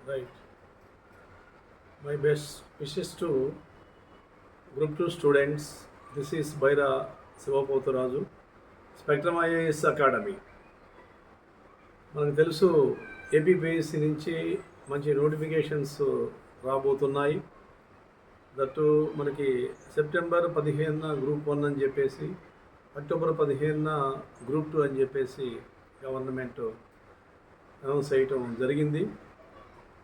Right. My best wishes to Group 2 students. This is Baira Sivapoturaju, Spectrum IAS Academy. మనకు తెలుసు APPSC నుంచి మంచి notifications రాబోతున్నాయి. That మనకి సెప్టెంబర్ 15న గ్రూప్ 1 అని చెప్పేసి, అక్టోబర్ 15న గ్రూప్ 2 అని చెప్పేసి గవర్నమెంట్ అనౌన్స్ చేయటం జరిగింది.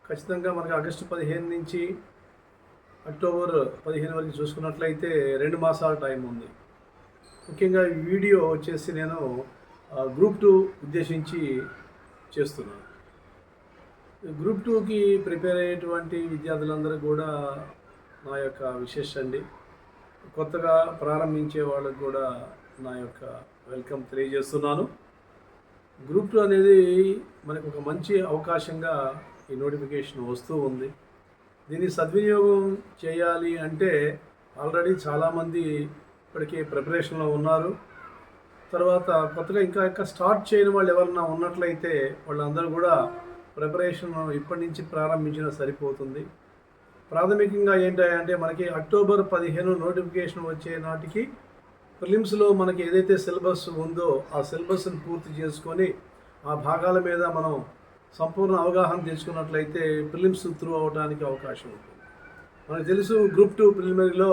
ఖచ్చితంగా మనకి ఆగస్టు 15 నుంచి అక్టోబర్ 15 వరకు చూసుకున్నట్లయితే 2 మాసాల టైం ఉంది. ముఖ్యంగా ఈ వీడియో వచ్చేసి నేను గ్రూప్ 2 ఉద్దేశించి చేస్తున్నాను. గ్రూప్ 2కి ప్రిపేర్ అయ్యేటువంటి విద్యార్థులందరూ కూడా నా యొక్క విశేష అండి. కొత్తగా ప్రారంభించే వాళ్ళకు కూడా నా యొక్క వెల్కమ్ తెలియజేస్తున్నాను. గ్రూప్ 2 అనేది మనకు ఒక మంచి అవకాశంగా ఈ నోటిఫికేషన్ వస్తూ ఉంది. దీన్ని సద్వినియోగం చేయాలి అంటే ఆల్రెడీ చాలామంది ఇప్పటికే ప్రిపరేషన్లో ఉన్నారు. తర్వాత కొత్తగా ఇంకా స్టార్ట్ చేయని వాళ్ళు ఎవరన్నా ఉన్నట్లయితే వాళ్ళందరూ కూడా ప్రిపరేషన్ ఇప్పటి నుంచి ప్రారంభించినా సరిపోతుంది. ప్రాథమికంగా ఏంటంటే మనకి అక్టోబర్ 15 నోటిఫికేషన్ వచ్చే నాటికి ప్రిలిమ్స్లో మనకి ఏదైతే సిలబస్ ఉందో ఆ సిలబస్ని పూర్తి చేసుకొని ఆ భాగాల మీద మనం సంపూర్ణ అవగాహన తెచ్చుకున్నట్లయితే ప్రిలిమ్స్ త్రూ అవడానికి అవకాశం ఉంటుంది. మనకు తెలుసు గ్రూప్ 2 ప్రిలిమినరీలో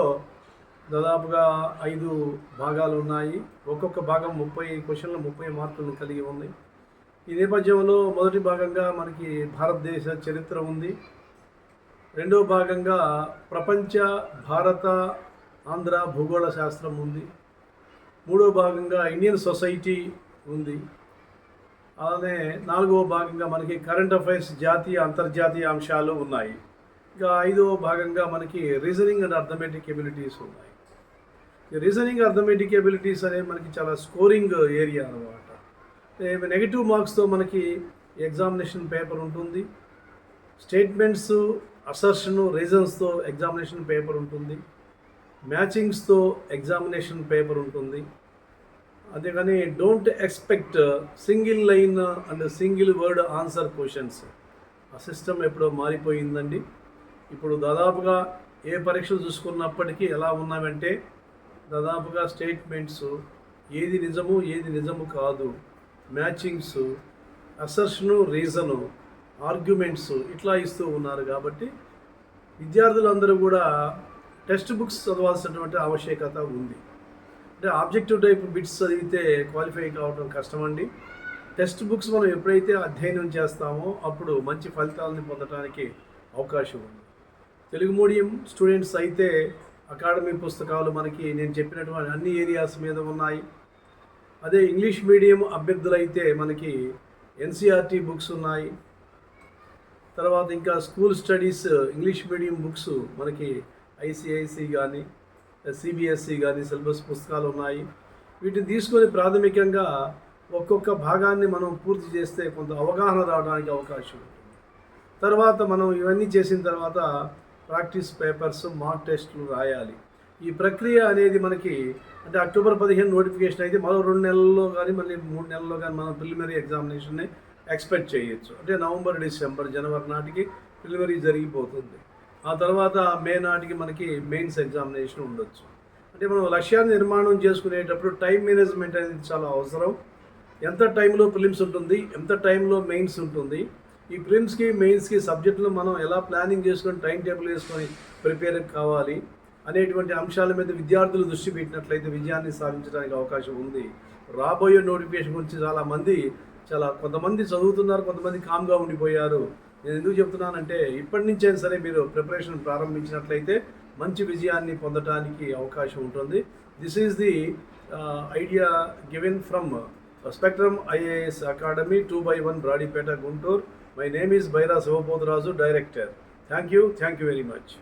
దాదాపుగా 5 భాగాలు ఉన్నాయి. ఒక్కొక్క భాగం 30 క్వశ్చన్లు 30 మార్కులను కలిగి ఉంది. ఈ నేపథ్యంలో మొదటి భాగంగా మనకి భారతదేశ చరిత్ర ఉంది. రెండవ భాగంగా ప్రపంచ భారత ఆంధ్ర భూగోళ శాస్త్రం ఉంది. మూడవ భాగంగా ఇండియన్ సొసైటీ ఉంది. అలానే నాలుగవ భాగంగా మనకి కరెంట్ అఫైర్స్ జాతీయ అంతర్జాతీయ అంశాలు ఉన్నాయి. ఇంకా ఐదవ భాగంగా మనకి రీజనింగ్ అండ్ అర్థమెటిక్ ఎబిలిటీస్ ఉన్నాయి. ఈ రీజనింగ్ అర్థమెటిక్ ఎబిలిటీస్ అనేవి మనకి చాలా స్కోరింగ్ ఏరియా అనమాట. నెగిటివ్ మార్క్స్తో మనకి ఎగ్జామినేషన్ పేపర్ ఉంటుంది. స్టేట్మెంట్స్, అసర్షన్, రీజన్స్తో ఎగ్జామినేషన్ పేపర్ ఉంటుంది. మ్యాచింగ్స్తో ఎగ్జామినేషన్ పేపర్ ఉంటుంది. అంతేగాని don't expect single line and single word answer questions. ఆ సిస్టమ్ ఎప్పుడో మారిపోయిందండి. ఇప్పుడు దాదాపుగా ఏ పరీక్షలు చూసుకున్నప్పటికీ ఎలా ఉన్నామంటే దాదాపుగా స్టేట్మెంట్స్ ఏది నిజము ఏది నిజము కాదు, మ్యాచింగ్స్, అసర్షను, రీజను, ఆర్గ్యుమెంట్స్ ఇట్లా ఇస్తూ ఉన్నారు. కాబట్టి విద్యార్థులందరూ కూడా టెక్స్ట్ బుక్స్ చదవాల్సినటువంటి ఆవశ్యకత ఉంది. అంటే ఆబ్జెక్టివ్ టైప్ బిట్స్ చదివితే క్వాలిఫై కావడం కష్టమండి. టెక్స్ట్ బుక్స్ మనం ఎప్పుడైతే అధ్యయనం చేస్తామో అప్పుడు మంచి ఫలితాలను పొందడానికి అవకాశం ఉంది. తెలుగు మీడియం స్టూడెంట్స్ అయితే అకాడమీ పుస్తకాలు మనకి నేను చెప్పినటువంటి అన్ని ఏరియాస్ మీద ఉన్నాయి. అదే ఇంగ్లీష్ మీడియం అభ్యర్థులైతే మనకి ఎన్సీఆర్టీ బుక్స్ ఉన్నాయి. తర్వాత ఇంకా school studies English medium books మనకి ఐసిఐసి కానీ సిబిఎస్ఈ కానీ సిలబస్ పుస్తకాలు ఉన్నాయి. వీటిని తీసుకొని ప్రాథమికంగా ఒక్కొక్క భాగాన్ని మనం పూర్తి చేస్తే కొంత అవగాహన రావడానికి అవకాశం ఉంటుంది. తర్వాత మనం ఇవన్నీ చేసిన తర్వాత ప్రాక్టీస్ పేపర్స్, మాక్ టెస్టులు రాయాలి. ఈ ప్రక్రియ అనేది మనకి అంటే అక్టోబర్ 15 నోటిఫికేషన్ అయితే మరో 2 నెలల్లో కానీ మళ్ళీ 3 నెలల్లో కానీ మనం ప్రిలిమినరీ ఎగ్జామినేషన్ని ఎక్స్పెక్ట్ చేయొచ్చు. అంటే నవంబర్, డిసెంబర్, జనవరి నాటికి ప్రిలిమినరీ జరిగిపోతుంది. ఆ తర్వాత మే నాటికి మనకి మెయిన్స్ ఎగ్జామినేషన్ ఉండొచ్చు. అంటే మనం లక్ష్యాన్ని నిర్మాణం చేసుకునేటప్పుడు టైం మేనేజ్మెంట్ అనేది చాలా అవసరం. ఎంత టైంలో ప్రిలిమ్స్ ఉంటుంది, ఎంత టైంలో మెయిన్స్ ఉంటుంది, ఈ ప్రిలిమ్స్కి మెయిన్స్కి సబ్జెక్టులు మనం ఎలా ప్లానింగ్ చేసుకొని టైం టేబుల్ వేసుకొని ప్రిపేర్ కావాలి అనేటువంటి అంశాల మీద విద్యార్థులు దృష్టి పెట్టినట్లయితే విజయాన్ని సాధించడానికి అవకాశం ఉంది. రాబోయే నోటిఫికేషన్ గురించి కొంతమంది చదువుతున్నారు, కొంతమంది కామ్గా ఉండిపోయారు. నేను ఎందుకు చెప్తున్నానంటే ఇప్పటి నుంచైనా సరే మీరు ప్రిపరేషన్ ప్రారంభించినట్లయితే మంచి విజయాన్ని పొందడానికి అవకాశం ఉంటుంది. This is the idea given from spectrum IAS academy 2/1 Brodipet, Guntur. My name is Baira Sivapoturaju, director. Thank you very much.